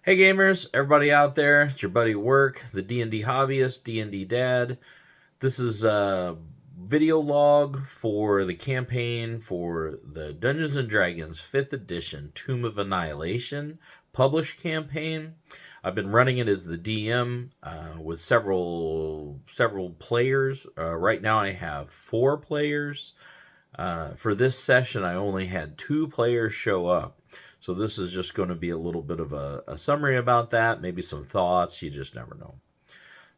Hey gamers, everybody out there, it's your buddy Work, the D&D Hobbyist, D&D Dad. This is a video log for the campaign for the Dungeons & Dragons 5th edition Tomb of Annihilation published campaign. I've been running it as the DM with several players. Right now I have 4 players. For this session I only had 2 players show up. So this is just going to be a little bit of a summary about that, maybe some thoughts, you just never know.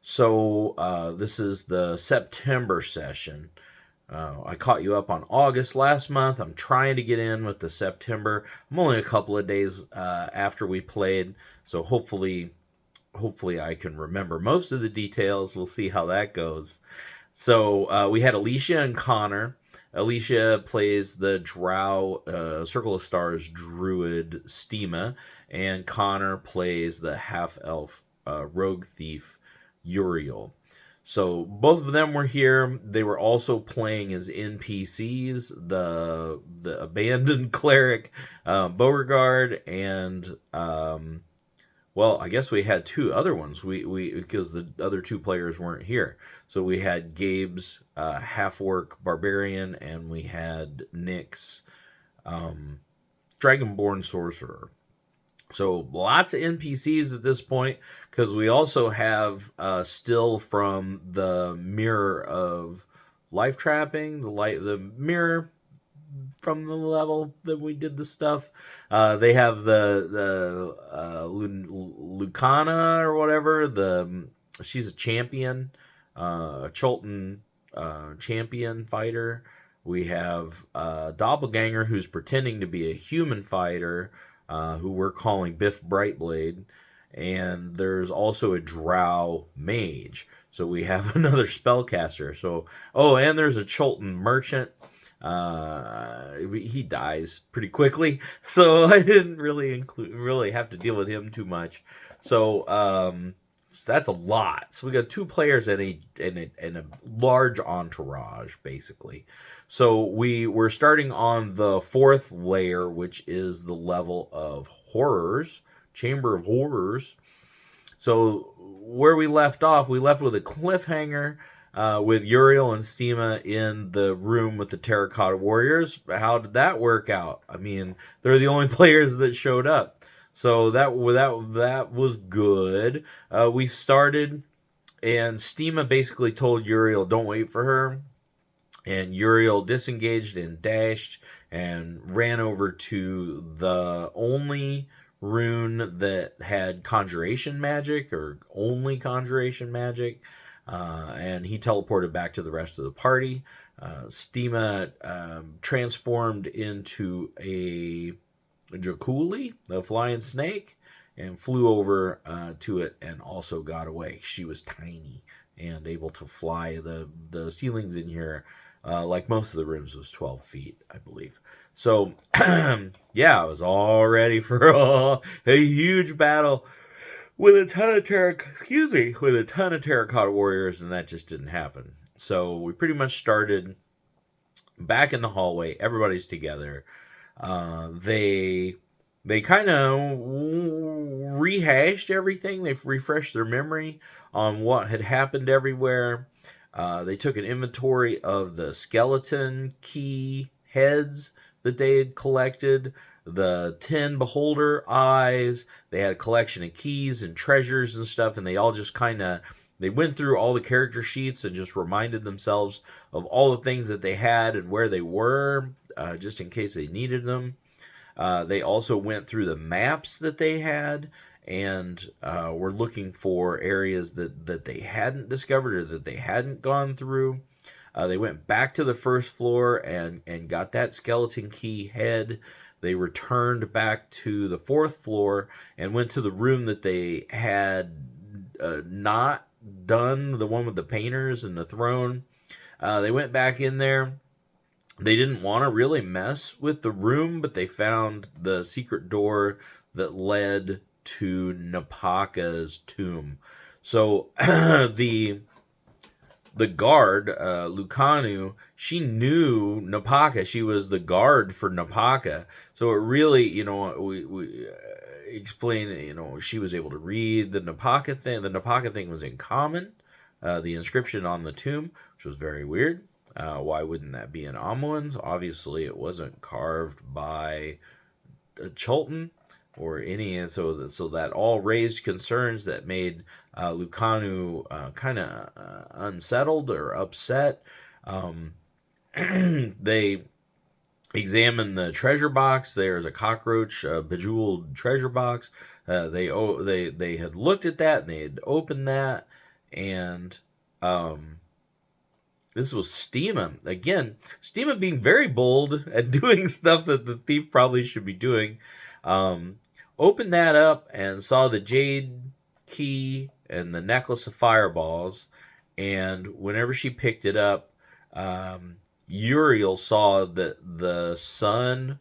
So this is the September session. I caught you up on August last month. I'm trying to get in with the September. I'm only a couple of days after we played, so hopefully I can remember most of the details. We'll see how that goes. So we had Alicia and Connor. Alicia plays the Drow Circle of Stars druid Stima, and Connor plays the half-elf rogue thief Uriel. So both of them were here. They were also playing as NPCs, the abandoned cleric Beauregard, and well, I guess we had 2 other ones. We because the other 2 players weren't here. So we had Gabe's half-orc barbarian, and we had Nick's dragonborn sorcerer. So lots of NPCs at this point, because we also have still from the Mirror of Life Trapping, the mirror from the level that we did the stuff. They have the Lucana or whatever. She's a champion, a Cholton champion fighter. We have Doppelganger, who's pretending to be a human fighter, who we're calling Biff Brightblade. And there's also a Drow mage. So we have another spellcaster. So, and there's a Cholton merchant. He dies pretty quickly, so I didn't really have to deal with him too much. So that's a lot. So we got 2 players and a large entourage, basically. So we're starting on the 4th layer, which is the level of horrors, Chamber of Horrors. So where we left off, we left with a cliffhanger. With Uriel and Stima in the room with the Terracotta Warriors. How did that work out? I mean, they're the only players that showed up. So that was good. We started, and Stima basically told Uriel, don't wait for her. And Uriel disengaged and dashed and ran over to the only rune that had conjuration magic, or only conjuration magic. And he teleported back to the rest of the party. Stima transformed into a Jakuli, the flying snake, and flew over to it and also got away. She was tiny and able to fly. The ceilings in here, like most of the rooms, was 12 feet, I believe. So, yeah, I was all ready for a huge battle with a ton of Terracotta Warriors, and that just didn't happen. So we pretty much started back in the hallway. Everybody's together. They kind of rehashed everything. They've refreshed their memory on what had happened everywhere. They took an inventory of the skeleton key heads that they had collected, the 10 beholder eyes. They had a collection of keys and treasures and stuff, and they all just they went through all the character sheets and just reminded themselves of all the things that they had and where they were, just in case they needed them. They also went through the maps that they had and were looking for areas that they hadn't discovered or that they hadn't gone through. They went back to the first floor and got that skeleton key head. They returned back to the 4th floor and went to the room that they had not done, the one with the painters and the throne. They went back in there. They didn't want to really mess with the room, but they found the secret door that led to Napaka's tomb. So the guard, Lucanu, she knew Napaka. She was the guard for Napaka. So it really, explain, she was able to read the Napaka thing. The Napaka thing was in common. The inscription on the tomb, which was very weird. Why wouldn't that be in Amuan's? Obviously, it wasn't carved by Chultan or any, so that all raised concerns that made Lucanu kind of unsettled or upset. They examined the treasure box. There's a cockroach, bejeweled treasure box. They had looked at that and they had opened that, and this was Steema. Again, Steema being very bold at doing stuff that the thief probably should be doing. Opened that up and saw the jade key and the necklace of fireballs. And whenever she picked it up, Uriel saw that the sun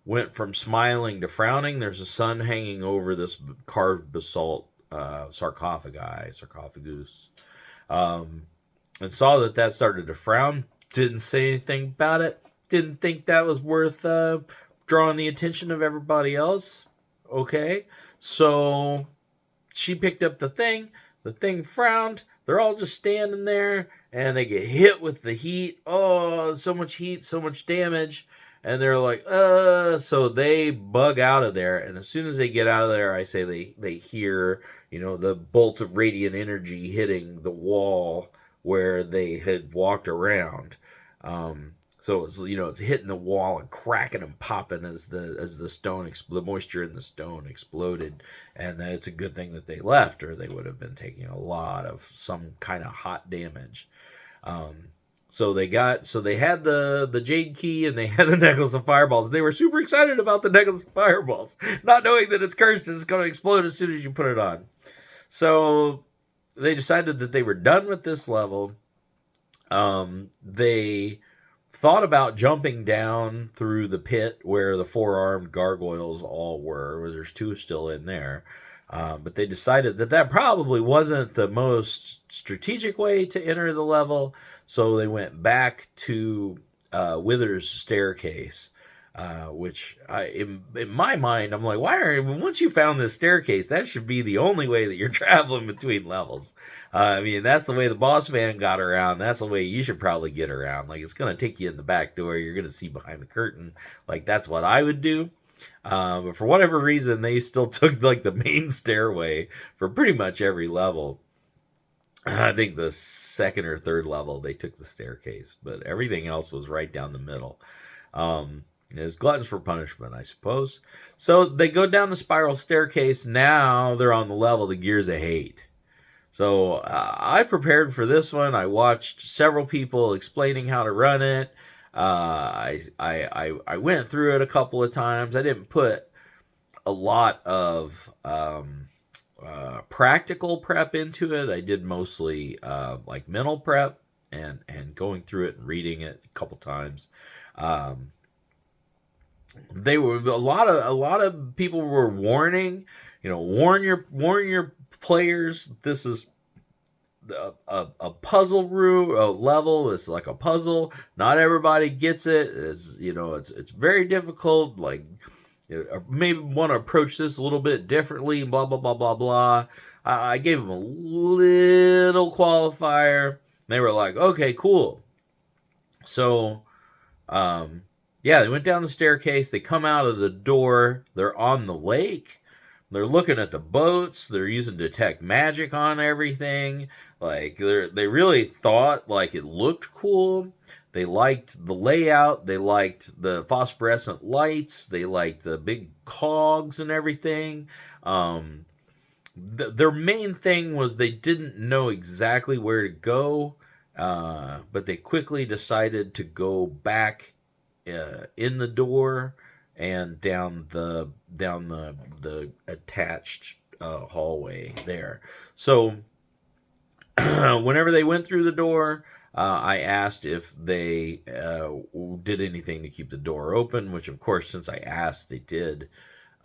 went from smiling to frowning. There's a sun hanging over this carved basalt sarcophagus. And saw that started to frown. Didn't say anything about it. Didn't think that was worth drawing the attention of everybody else. Okay, so she picked up the thing. The thing frowned. They're all just standing there, and they get hit with the heat. Oh, so much heat, so much damage. And they're like, so they bug out of there. And as soon as they get out of there, I say they hear, the bolts of radiant energy hitting the wall where they had walked around. So it's it's hitting the wall and cracking and popping as the stone the moisture in the stone exploded, and then it's a good thing that they left, or they would have been taking a lot of some kind of hot damage. So they had the jade key and they had the necklace of fireballs. They were super excited about the necklace of fireballs, not knowing that it's cursed and it's going to explode as soon as you put it on. So they decided that they were done with this level. They thought about jumping down through the pit where the four-armed gargoyles all were. There's two still in there. But they decided that probably wasn't the most strategic way to enter the level. So they went back to Wither's staircase, which in my mind, I'm like, once you found this staircase, that should be the only way that you're traveling between levels. That's the way the boss man got around. That's the way you should probably get around. Like, it's going to take you in the back door. You're going to see behind the curtain. Like, that's what I would do. But for whatever reason, they still took like the main stairway for pretty much every level. I think the second or third level, they took the staircase, but everything else was right down the middle. It's gluttons for punishment, I suppose. So they go down the spiral staircase. Now they're on the level, the Gears of Hate. So I prepared for this one. I watched several people explaining how to run it. I went through it a couple of times. I didn't put a lot of practical prep into it. I did mostly like mental prep and going through it and reading it a couple times. They were a lot of people were warning, warn your players. This is a puzzle room, a level. It's like a puzzle. Not everybody gets it. It's very difficult. Like, maybe want to approach this a little bit differently. Blah blah blah blah blah. I gave them a little qualifier. They were like, okay, cool. So, they went down the staircase. They come out of the door. They're on the lake. They're looking at the boats. They're using detect magic on everything. Like, they really thought like it looked cool. They liked the layout. They liked the phosphorescent lights. They liked the big cogs and everything. Their main thing was they didn't know exactly where to go, but they quickly decided to go back in the door and down the attached hallway there. So whenever they went through the door, I asked if they did anything to keep the door open, which of course, since I asked, they did.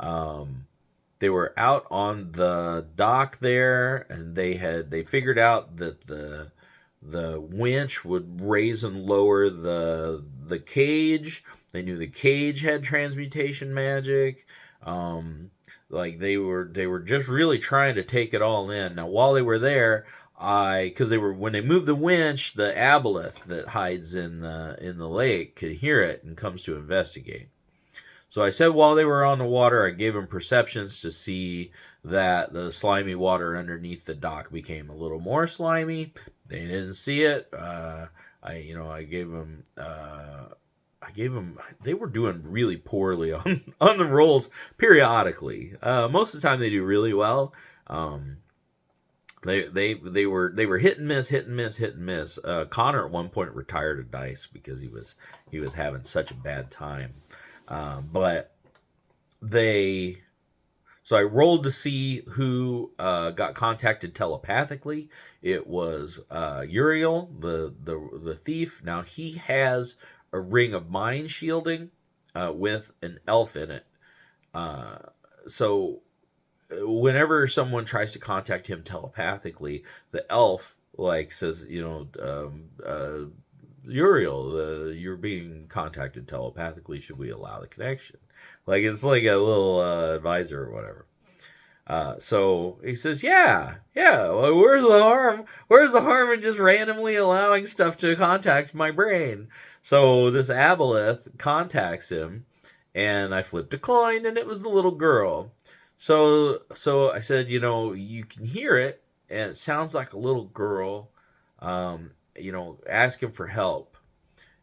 They were out on the dock there, and they figured out that the winch would raise and lower the cage. They knew the cage had transmutation magic. like they were just really trying to take it all in. Now while they were there, because they were, when they moved the winch, the aboleth that hides in the lake could hear it and comes to investigate. So I said while they were on the water, I gave them perceptions to see that the slimy water underneath the dock became a little more slimy. They didn't see it. I gave them. They were doing really poorly on the rolls periodically. Most of the time they do really well. They were hit and miss, hit and miss, hit and miss. Connor at one point retired a dice because he was having such a bad time. But so I rolled to see who got contacted telepathically. It was Uriel, the thief. Now he has a ring of mind shielding with an elf in it. So whenever someone tries to contact him telepathically, the elf says, Uriel, you're being contacted telepathically. Should we allow the connection? It's like a little advisor or whatever. So he says, yeah. Well, where's the harm? Where's the harm in just randomly allowing stuff to contact my brain? So this aboleth contacts him, and I flipped a coin, and it was the little girl. So I said, you can hear it, and it sounds like a little girl. Ask him for help.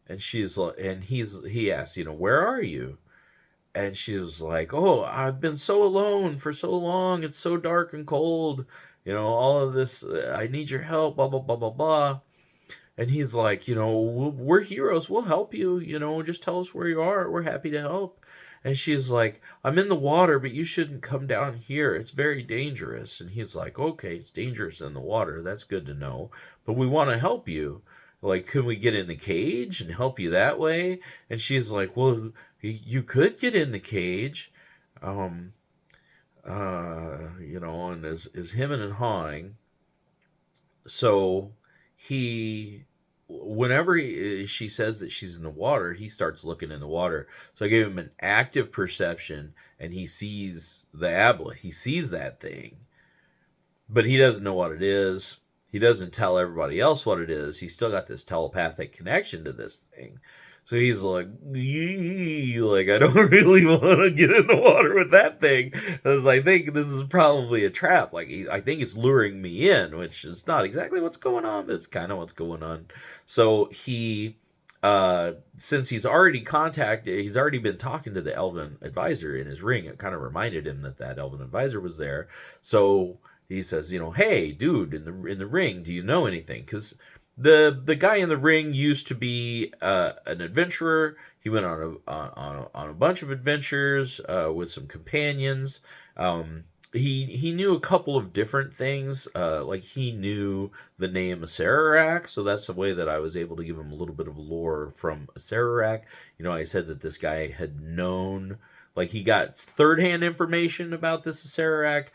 And he asked, where are you? And she was like, oh, I've been so alone for so long. It's so dark and cold. All of this, I need your help, blah, blah, blah, blah, blah. And he's like, we're heroes. We'll help you. Just tell us where you are. We're happy to help. And she's like, I'm in the water, but you shouldn't come down here. It's very dangerous. And he's like, okay, it's dangerous in the water. That's good to know. But we want to help you. Can we get in the cage and help you that way? And she's like, well, you could get in the cage. And is hemming and hawing. So whenever she says that she's in the water, he starts looking in the water. So I gave him an active perception, and he sees the aboleth. He sees that thing, but he doesn't know what it is. He doesn't tell everybody else what it is. He's still got this telepathic connection to this thing. So he's like, I don't really want to get in the water with that thing. I think this is probably a trap. I think it's luring me in, which is not exactly what's going on, but it's kind of what's going on. So he, since he's already been talking to the elven advisor in his ring. It kind of reminded him that elven advisor was there. So he says, hey, dude, in the ring, do you know anything? Because the guy in the ring used to be an adventurer. He went on a bunch of adventures with some companions. He knew a couple of different things. He knew the name Acererak, so that's the way that I was able to give him a little bit of lore from Acererak. I said that this guy had known, he got third-hand information about this Acererak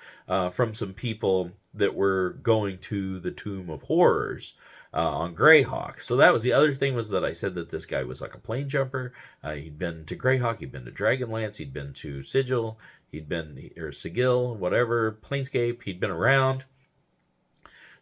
from some people that were going to the Tomb of Horrors on Greyhawk. So that was the other thing, was that I said that this guy was like a plane jumper. He'd been to Greyhawk, he'd been to Dragonlance, he'd been to Sigil, or Sigil, whatever, Planescape, he'd been around.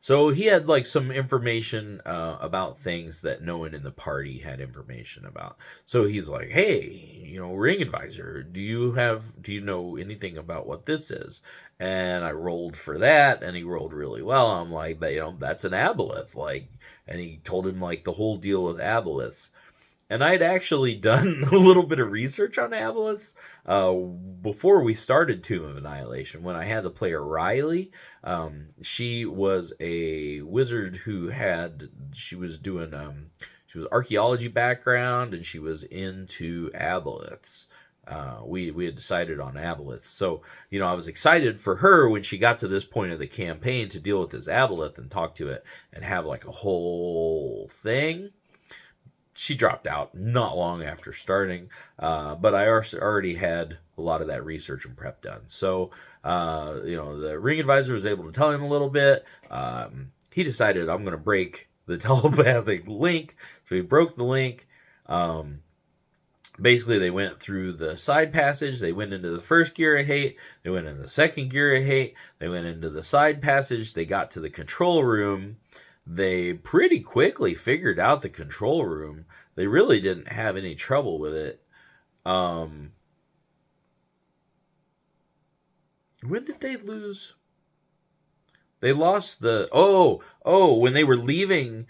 So he had some information about things that no one in the party had information about. So he's like, hey, ring advisor, do you know anything about what this is? And I rolled for that, and he rolled really well. I'm like, that's an aboleth. And he told him the whole deal with aboleths. And I'd actually done a little bit of research on aboleths before we started Tomb of Annihilation. When I had the player Riley, she was a wizard she was archaeology background, and she was into aboleths. We had decided on aboleths. So, I was excited for her when she got to this point of the campaign to deal with this aboleth and talk to it and have a whole thing. She dropped out not long after starting, but I already had a lot of that research and prep done. So, the ring advisor was able to tell him a little bit. He decided, I'm going to break the telepathic link. So he broke the link. basically they went through the side passage, they went into the first gear of hate, they went into the second gear of hate, they went into the side passage, they got to the control room. They pretty quickly figured out the control room. They really didn't have any trouble with it. When did they lose? They lost the when they were leaving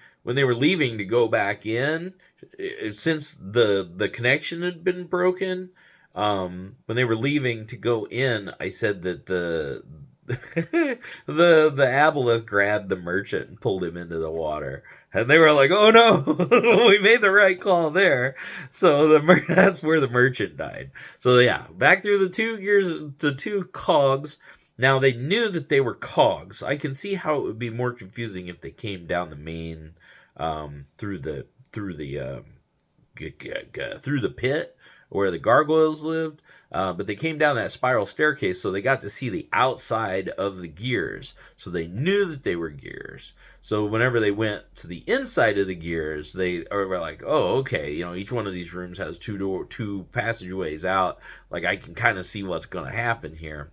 to go back in, since the connection had been broken. When they were leaving to go in, I said that the the aboleth grabbed the merchant and pulled him into the water, and they were like, "Oh no, we made the right call there." So that's where the merchant died. So yeah, back through the two cogs. Now they knew that they were cogs. I can see how it would be more confusing if they came down the main through the pit where the gargoyles lived. But they came down that spiral staircase, so they got to see the outside of the gears. So they knew that they were gears. So whenever they went to the inside of the gears, they were like, "Oh, okay. Each one of these rooms has two passageways out. Like I can kind of see what's going to happen here."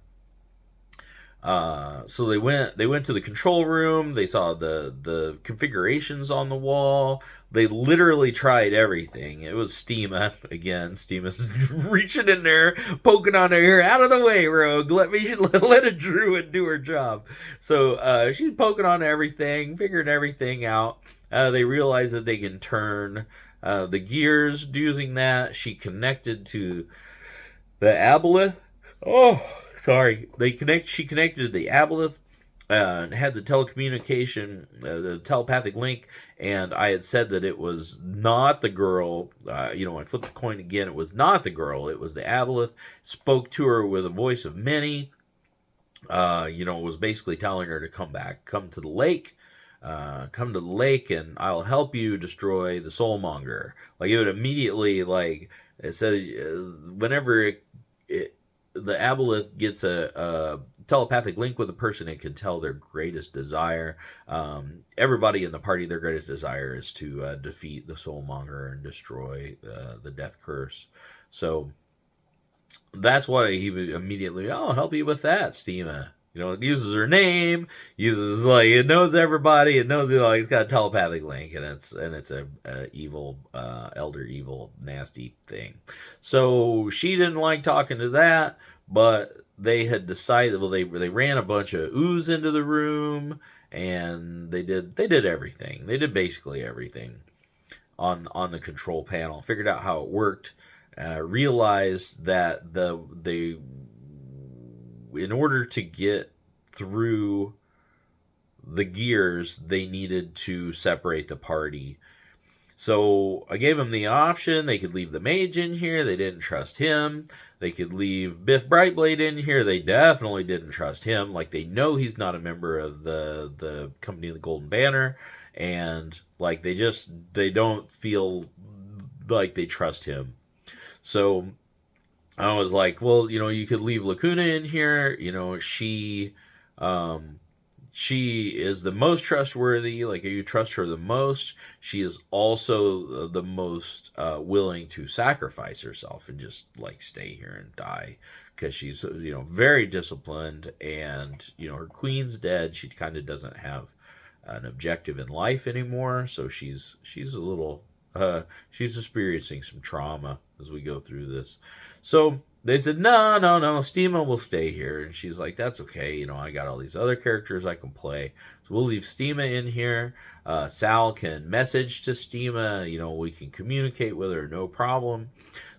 So they went to the control room. They saw the configurations on the wall. They literally tried everything. It was Steema again. Steema's reaching in there, poking on her ear. Out of the way, Rogue. Let a druid do her job. So she's poking on everything, figuring everything out. They realized that they can turn the gears using that. She connected to the aboleth. Sorry. She connected to the aboleth and had the telecommunication, the telepathic link, and I had said that it was not the girl. I flipped the coin again. It was not the girl. It was the aboleth. Spoke to her with a voice of many. Was basically telling her to come back, come to the lake, and I'll help you destroy the soulmonger. Like it would immediately, like it said, whenever the aboleth gets a telepathic link with a person, it can tell their greatest desire. Everybody in the party, their greatest desire is to defeat the soulmonger and destroy the death curse. So that's why he immediately, I'll help you with that, Steema. It uses her name, it knows everybody, it knows he's got a telepathic link, and it's a evil, elder evil, nasty thing. So she didn't like talking to that, but they had decided, they ran a bunch of ooze into the room, and they did everything. They did basically everything on the control panel, figured out how it worked, realized that in order to get through the gears, they needed to separate the party. So I gave them the option. They could leave the mage in here. They didn't trust him. They could leave Biff Brightblade in here. They definitely didn't trust him. Like, they know he's not a member of the Company of the Golden Banner. And, like, they don't feel like they trust him. So I was like, well, you could leave Lacuna in here. She is the most trustworthy. Like, you trust her the most. She is also the most willing to sacrifice herself and just, like, stay here and die. Because she's, very disciplined. And, her queen's dead. She kind of doesn't have an objective in life anymore. So she's a little... she's experiencing some trauma as we go through this. So they said, no, Steema will stay here. And she's like, that's okay. I got all these other characters I can play. So we'll leave Steema in here. Sal can message to Steema. We can communicate with her, no problem.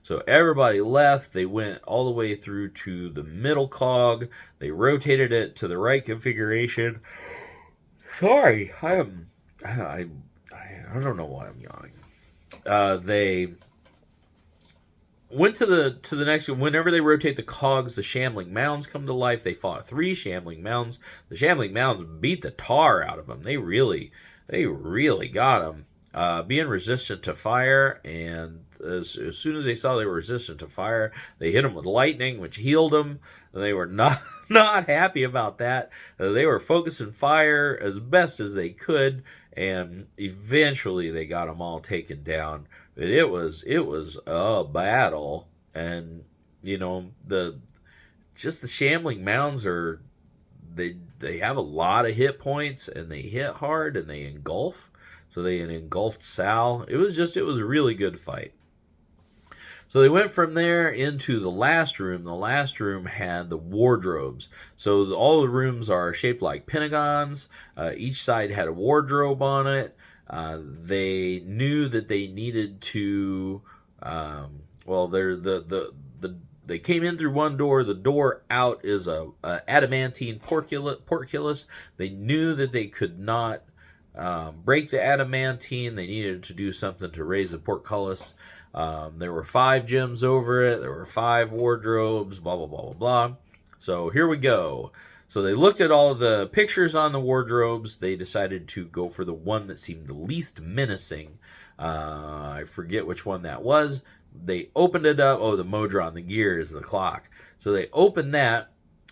So everybody left. They went all the way through to the middle cog. They rotated it to the right configuration. Sorry, I don't know why I'm yawning. They went to the next one. Whenever they rotate the cogs, the shambling mounds come to life. They fought 3 shambling mounds. The shambling mounds beat the tar out of them. They really got them. Being resistant to fire, and as soon as they saw they were resistant to fire, they hit them with lightning, which healed them. They were not happy about that. They were focusing fire as best as they could, and eventually they got them all taken down. it was a battle, and the just the shambling mounds are they have a lot of hit points, and they hit hard, and they engulf. So they engulfed Sal. It was a really good fight. So they went from there into the last room. The last room had the wardrobes. So all the rooms are shaped like pentagons. Each side had a wardrobe on it. They knew that they needed to. They came in through one door. The door out is a adamantine portcullis. They knew that they could not break the adamantine. They needed to do something to raise the portcullis. There were 5 gems over it. There were 5 wardrobes, blah, blah, blah, blah, blah. So here we go. So they looked at all of the pictures on the wardrobes. They decided to go for the one that seemed the least menacing. I forget which one that was. They opened it up. Oh, the Modron, the gear is the clock. So they opened that.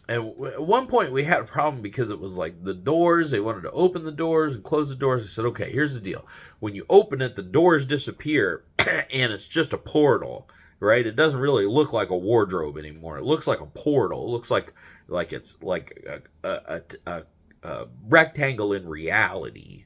And at one point we had a problem because it was like the doors, they wanted to open the doors and close the doors. I said, okay, here's the deal. When you open it, the doors disappear and it's just a portal, right? It doesn't really look like a wardrobe anymore. It looks like a portal. It looks like it's like a rectangle in reality.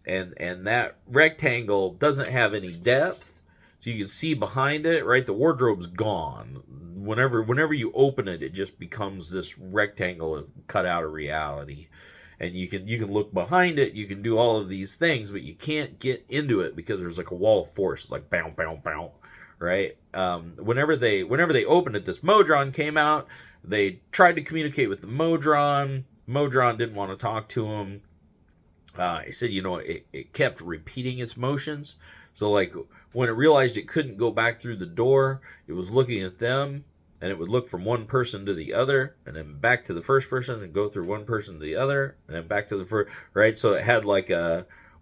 And that rectangle doesn't have any depth. So you can see behind it, right? The wardrobe's gone. Whenever you open it, it just becomes this rectangle cut out of reality. And you can look behind it, you can do all of these things, but you can't get into it because there's like a wall of force. It's like bow, bow, bow, right? Whenever they opened it, this Modron came out. They tried to communicate with the Modron. Modron didn't want to talk to him. He said, it kept repeating its motions. So like when it realized it couldn't go back through the door, it was looking at them, and it would look from one person to the other, and then back to the first person, and go through one person to the other, and then back to the first, right? So it had like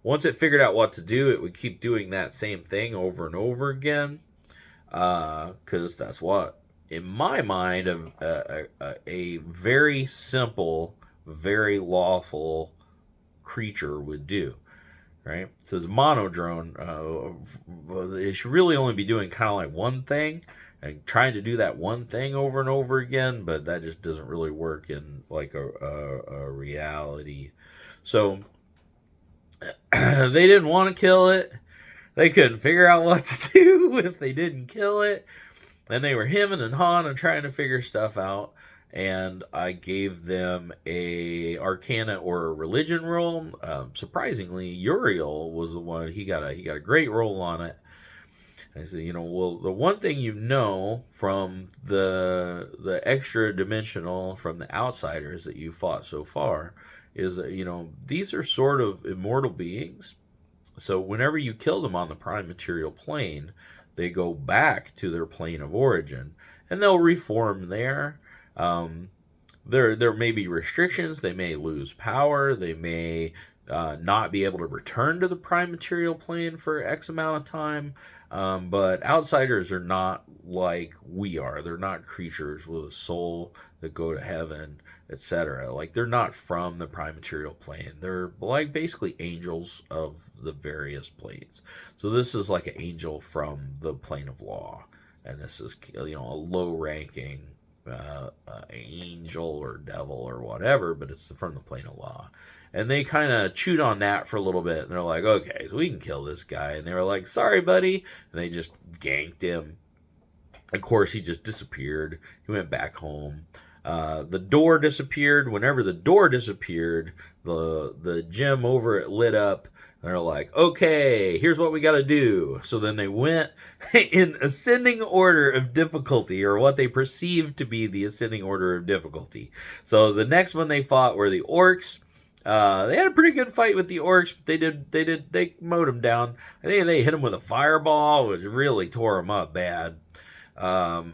once it figured out what to do, it would keep doing that same thing over and over again, because that's what, in my mind, a very simple, very lawful creature would do. Right? So it's monodrone. It should really only be doing kind of like one thing and trying to do that one thing over and over again, but that just doesn't really work in like a reality. So they didn't want to kill it. They couldn't figure out what to do if they didn't kill it. And they were hemming and hawing and trying to figure stuff out. And I gave them a Arcana or a Religion roll. Surprisingly, Uriel was the one. He got a great roll on it. I said, well, the one thing from the extra dimensional, from the outsiders that you fought so far, is that these are sort of immortal beings. So whenever you kill them on the prime material plane, they go back to their plane of origin, and they'll reform there. There may be restrictions. They may lose power. They may not be able to return to the prime material plane for X amount of time. But outsiders are not like we are. They're not creatures with a soul that go to heaven, etc. Like, they're not from the prime material plane. They're like basically angels of the various planes. So this is like an angel from the plane of law, and this is a low ranking angel or devil or whatever, but it's from the plane of law. And they kind of chewed on that for a little bit, and they're like, okay, so we can kill this guy. And they were like, sorry, buddy. And they just ganked him. Of course, he just disappeared. He went back home. The door disappeared. Whenever the door disappeared, the gem over it lit up. And they're like, okay, here's what we got to do. So then they went in ascending order of difficulty, or what they perceived to be the ascending order of difficulty. So the next one they fought were the orcs. They had a pretty good fight with the orcs, but they mowed them down. I think they hit them with a fireball, which really tore them up bad. So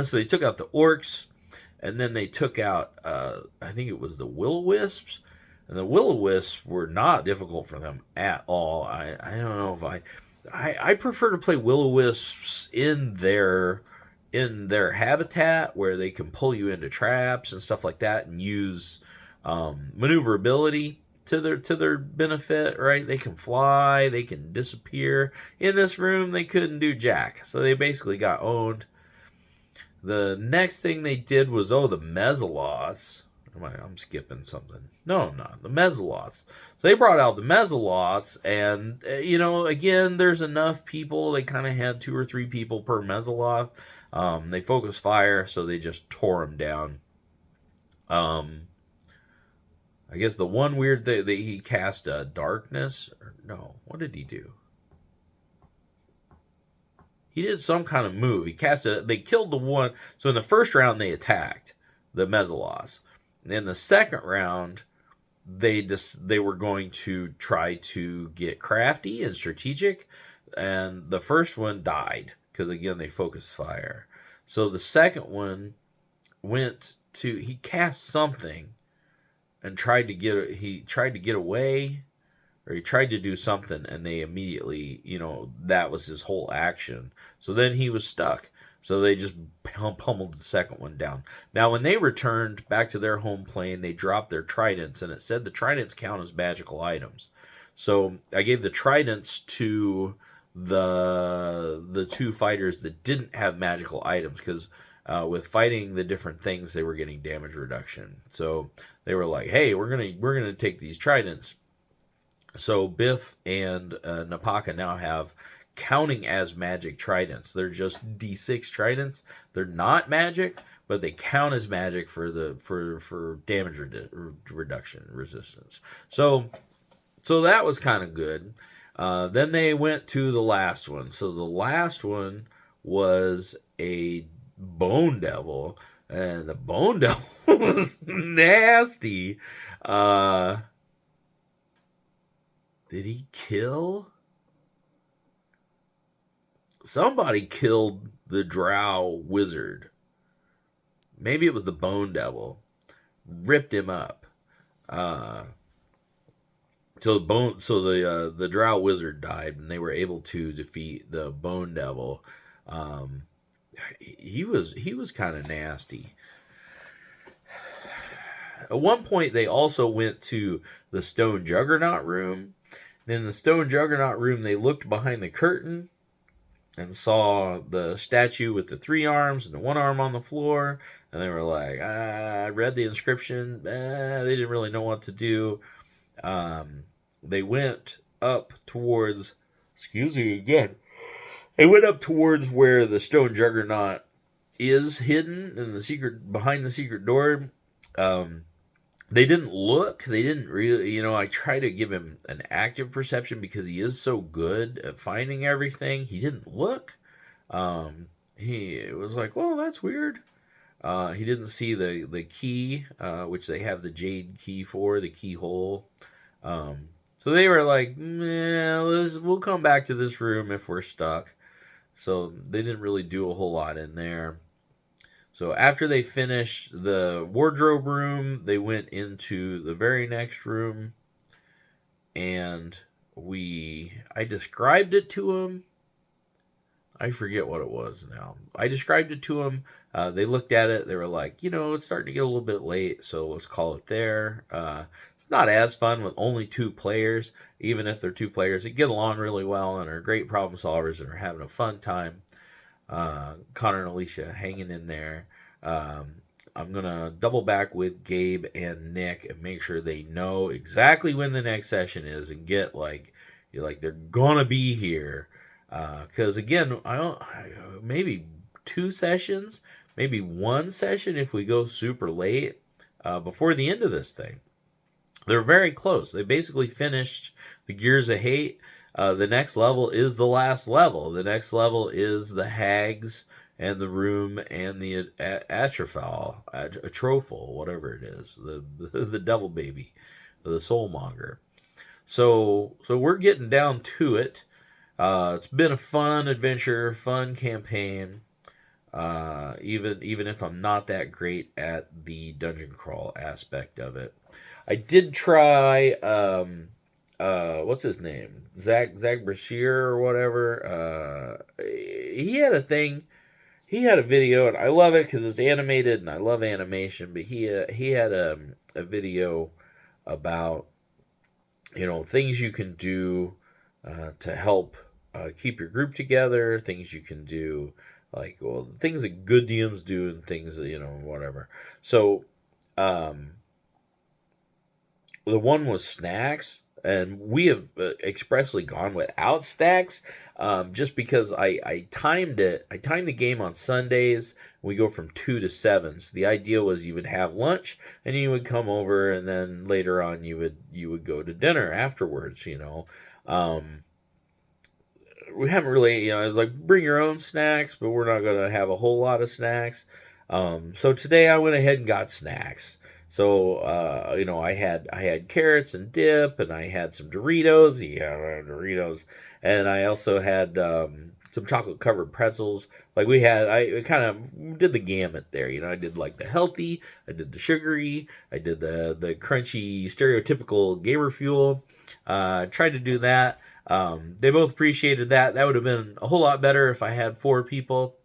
they took out the orcs, and then they took out, I think it was the will-o-wisps. And the will-o-wisps were not difficult for them at all. I don't know if I prefer to play will-o-wisps in their habitat, where they can pull you into traps and stuff like that, and use maneuverability to their benefit, right? They can fly, they can disappear. In this room, they couldn't do jack, so they basically got owned. The next thing they did was, the Mezzaloths. I'm skipping something. No, I'm not. The Mezzaloths. So they brought out the Mezzaloths, and, again, there's enough people. They kind of had 2 or 3 people per Mezzaloth. They focus fire, so they just tore them down. I guess the one weird thing that he cast darkness. Or no, what did he do? He did some kind of move. He cast they killed the one. So in the first round they attacked the Mezzaloths. In the second round, they were going to try to get crafty and strategic, and the first one died because again they focused fire. So the second one he cast something and tried to get away, or he tried to do something, and they immediately, that was his whole action. So then he was stuck. So they just pummeled the second one down. Now, when they returned back to their home plane, they dropped their tridents, and it said the tridents count as magical items. So I gave the tridents to the 2 fighters that didn't have magical items, because with fighting the different things, they were getting damage reduction. So they were like, "Hey, we're gonna take these tridents." So Biff and Napaka now have counting as magic tridents. They're just D6 tridents. They're not magic, but they count as magic for damage reduction resistance. So that was kind of good. Then they went to the last one. So the last one was a Bone Devil, and the Bone Devil was nasty. Did he kill? Somebody killed the Drow Wizard. Maybe it was the Bone Devil. Ripped him up. So the Drow Wizard died, and they were able to defeat the Bone Devil. He was kind of nasty. At one point, they also went to the Stone Juggernaut room. And in the Stone Juggernaut room, they looked behind the curtain and saw the statue with the 3 arms and the 1 arm on the floor. And they were like, I read the inscription. They didn't really know what to do. They went up towards, excuse me again. They went up towards where the Stone Juggernaut is hidden in behind the secret door. They didn't look. They didn't really, I try to give him an active perception because he is so good at finding everything. He didn't look. He was like, well, that's weird. He didn't see the key, which they have the jade key for, the keyhole. So they were like, we'll come back to this room if we're stuck. So they didn't really do a whole lot in there. So after they finished the wardrobe room, they went into the very next room, and I described it to them. I forget what it was now. I described it to them. They looked at it. They were like, it's starting to get a little bit late, so let's call it there. It's not as fun with only 2 players. Even if they're 2 players, they get along really well and are great problem solvers and are having a fun time. Connor and Alicia hanging in there. I'm going to double back with Gabe and Nick and make sure they know exactly when the next session is and get they're going to be here. Because again, maybe 2 sessions, maybe 1 session if we go super late before the end of this thing. They're very close. They basically finished the Gears of Hate. The next level is the last level. The next level is the Hags and the room and the Atrophal, whatever it is, the devil baby, the soulmonger. So we're getting down to it. It's been a fun adventure, fun campaign. Even if I'm not that great at the dungeon crawl aspect of it, I did try. What's his name? Zach Brashear or whatever. He had a thing. He had a video, and I love it because it's animated, and I love animation. But he had a video about things you can do to help keep your group together, things you can do, like, well, things that good DMs do and things that, whatever. So, um, the one was snacks, and we have expressly gone without snacks, just because I timed it. I timed the game on Sundays. We go from 2 to 7. So the idea was you would have lunch and you would come over, and then later on you would go to dinner afterwards. Um, we haven't really, it was like bring your own snacks, but we're not gonna have a whole lot of snacks. So today I went ahead and got snacks. So I had carrots and dip, and I had some Doritos. Yeah, Doritos, and I also had some chocolate covered pretzels. Like I kind of did the gamut there. I did like the healthy, I did the sugary, I did the crunchy, stereotypical gamer fuel. Tried to do that. They both appreciated that. That would have been a whole lot better if I had 4 people.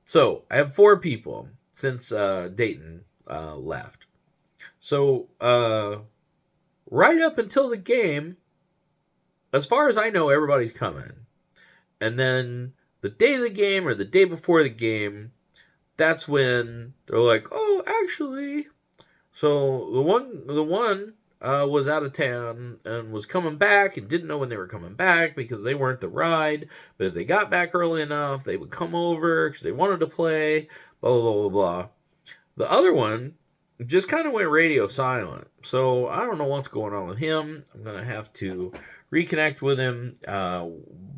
So I have 4 people since Dayton left. So right up until the game, as far as I know, everybody's coming. And then the day of the game or the day before the game, that's when they're like, "Oh, actually." So the one was out of town and was coming back and didn't know when they were coming back because they weren't the ride. But if they got back early enough, they would come over because they wanted to play. Blah blah blah blah blah. The other one just kind of went radio silent. So I don't know what's going on with him. I'm gonna have to reconnect with him.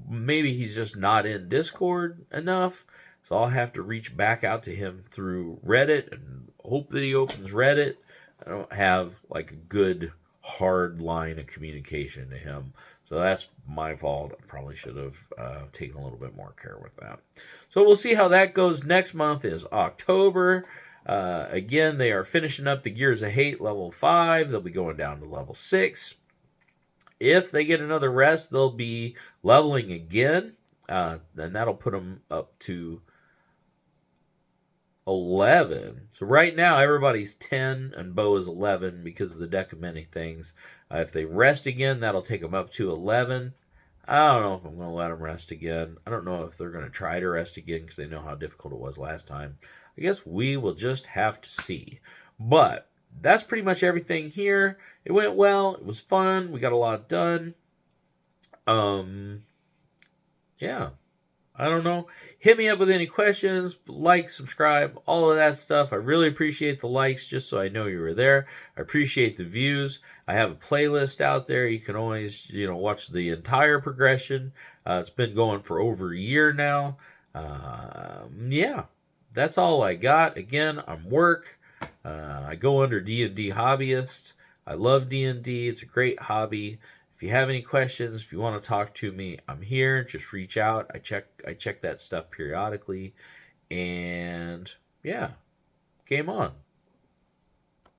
Maybe he's just not in Discord enough. So I'll have to reach back out to him through Reddit and hope that he opens Reddit. I don't have like a good hard line of communication to him. So that's my fault. I probably should have taken a little bit more care with that. So we'll see how that goes. Next month is October. Again, they are finishing up the Gears of Hate level 5. They'll be going down to level 6. If they get another rest, they'll be leveling again. Then that'll put them up to 11. So right now everybody's 10 and Bo is 11 because of the deck of many things. If they rest again, that'll take them up to 11. I don't know if I'm going to let them rest again. I don't know if they're going to try to rest again because they know how difficult it was last time. I guess we will just have to see. But that's pretty much everything here. It went well. It was fun. We got a lot done. Yeah. I don't know. Hit me up with any questions, like, subscribe, all of that stuff. I really appreciate the likes just so I know you were there. I appreciate the views. I have a playlist out there. You can always, watch the entire progression. It's been going for over a year now. Yeah, that's all I got. Again, I'm Work. I go under D&D Hobbyist. I love D&D. It's a great hobby. If you have any questions, if you want to talk to me, I'm here. Just reach out. I check that stuff periodically. And yeah, game on.